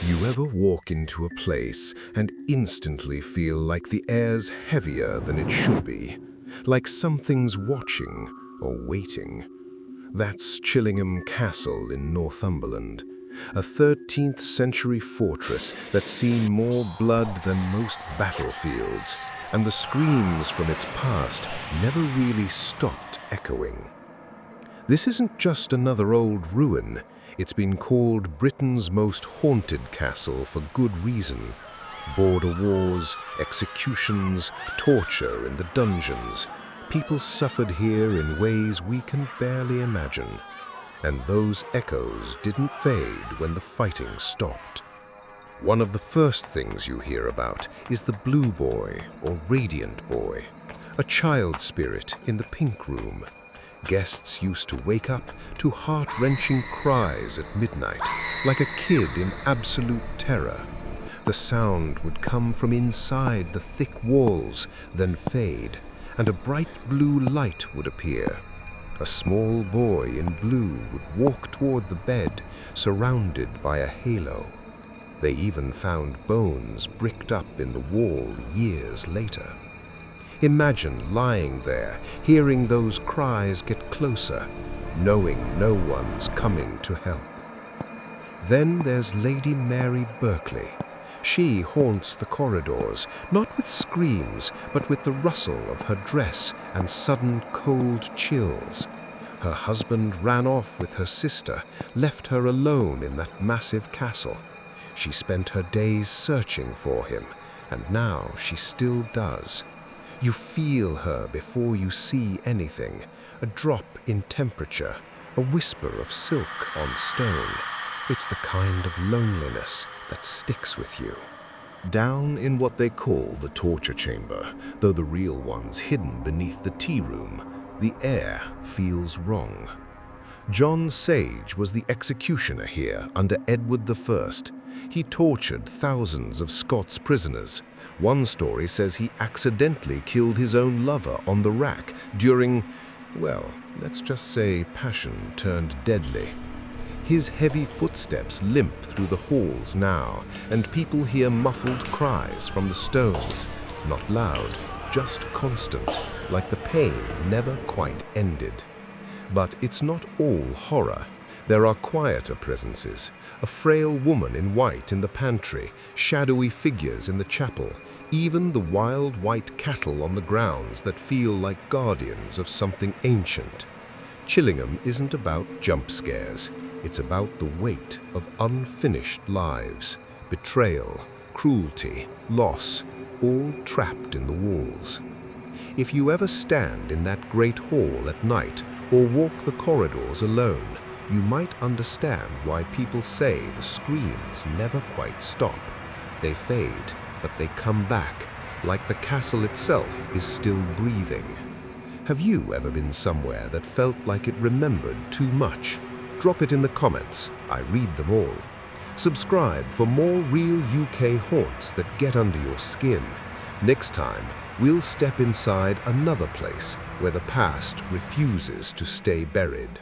You ever walk into a place and instantly feel like the air's heavier than it should be? Like something's watching or waiting? That's Chillingham Castle in Northumberland, a 13th century fortress that's seen more blood than most battlefields, and the screams from its past never really stopped echoing. This isn't just another old ruin. It's been called Britain's most haunted castle for good reason. Border wars, executions, torture in the dungeons. People suffered here in ways we can barely imagine. And those echoes didn't fade when the fighting stopped. One of the first things you hear about is the Blue Boy or Radiant Boy, a child spirit in the Pink Room. Guests used to wake up to heart-wrenching cries at midnight, like a kid in absolute terror. The sound would come from inside the thick walls, then fade, and a bright blue light would appear. A small boy in blue would walk toward the bed, surrounded by a halo. They even found bones bricked up in the wall years later. Imagine lying there, hearing those cries get closer, knowing no one's coming to help. Then there's Lady Mary Berkeley. She haunts the corridors, not with screams, but with the rustle of her dress and sudden cold chills. Her husband ran off with her sister, left her alone in that massive castle. She spent her days searching for him, and now she still does. You feel her before you see anything, a drop in temperature, a whisper of silk on stone. It's the kind of loneliness that sticks with you. Down in what they call the torture chamber, though the real one's hidden beneath the tea room, the air feels wrong. John Sage was the executioner here under Edward I. He tortured thousands of Scots prisoners. One story says he accidentally killed his own lover on the rack during, well, let's just say passion turned deadly. His heavy footsteps limp through the halls now, and people hear muffled cries from the stones. Not loud, just constant, like the pain never quite ended. But it's not all horror. There are quieter presences, a frail woman in white in the pantry, shadowy figures in the chapel, even the wild white cattle on the grounds that feel like guardians of something ancient. Chillingham isn't about jump scares. It's about the weight of unfinished lives, betrayal, cruelty, loss, all trapped in the walls. If you ever stand in that great hall at night or walk the corridors alone, you might understand why people say the screams never quite stop. They fade, but they come back, like the castle itself is still breathing. Have you ever been somewhere that felt like it remembered too much? Drop it in the comments. I read them all. Subscribe for more real UK haunts that get under your skin. Next time, we'll step inside another place where the past refuses to stay buried.